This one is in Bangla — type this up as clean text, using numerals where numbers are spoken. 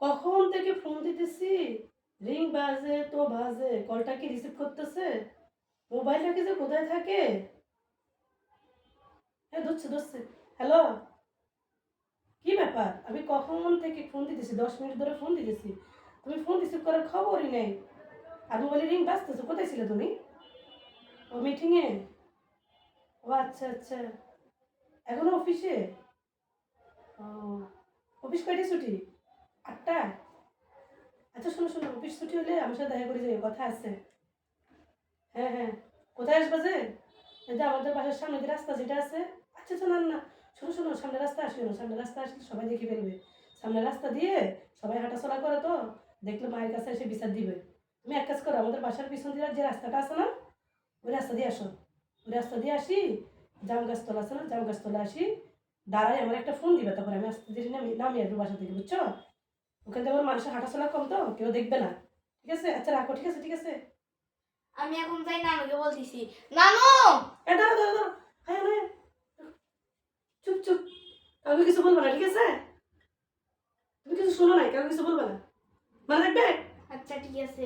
কখন থেকে ফোন দিতেছি, রিং বাজে তো বাজে, কলটা কি রিসিভ করতেছে? মোবাইলটা কি যে কোথায় থাকে? হ্যাঁ, ধরছে। হ্যালো, কি ব্যাপার? আমি কখন থেকে ফোন দিতেছি, 10 মিনিট ধরে ফোন দিতেছি, তুমি ফোন রিসিভ করার খবরই নেই। আর মোবাইলে রিং বাজতেছে, কোথায় ছিলে তুমি? ও মিটিংয়ে? ও আচ্ছা আচ্ছা, এখনো অফিসে? ও, অফিস কয়টায় ছুটি? 8টায়? আচ্ছা শোনো শোনো, অফিস ছুটি হলে আমার সাথে দেখা করে যাবে, কথা আছে। হ্যাঁ হ্যাঁ, কোথায় আসবে যে? এই যে আমাদের বাসার সামনে যে রাস্তা যেটা আছে। আচ্ছা আচ্ছা, না না, শোনো শোনো, সামনে রাস্তা আসিও না, সামনে রাস্তা আসলে সবাই দেখে ফেলবে। সামনে রাস্তা দিয়ে সবাই হাঁটাচলা করে তো, দেখলে মায়ের কাছে এসে বিচার দিবে। তুমি এক কাজ করো, আমাদের বাসার পিছন দিয়ে যে রাস্তাটা আছে না, ওই রাস্তা দিয়ে আসো। ওই রাস্তা দিয়ে আসি, জাম গাছতলা আছে না, জাম গাছতলা আসি, দাঁড়াই, আমার একটা ফোন দিবে, তারপরে আমি আস্তে ধীরে নামিয়ে আসবো বাসা থেকে, বুঝছো? ওখান থেকে আমার মানুষের হাঁটাচলা কম তো, কেউ দেখবে না। ঠিক আছে? আচ্ছা রাখো, ঠিক আছে ঠিক আছে। আমি এখন যাই নানুকে বলতেছি। নানু! এ দাঁড়া দাঁড়া দাঁড়া, হ্যাঁ হ্যাঁ, চুপ চুপ, কাউকে কিছু বলবো না, ঠিক আছে? তুমি কিছু শোনো নাই, কাউকে কিছু বলবো না, মনে থাকবে? আচ্ছা ঠিক আছে।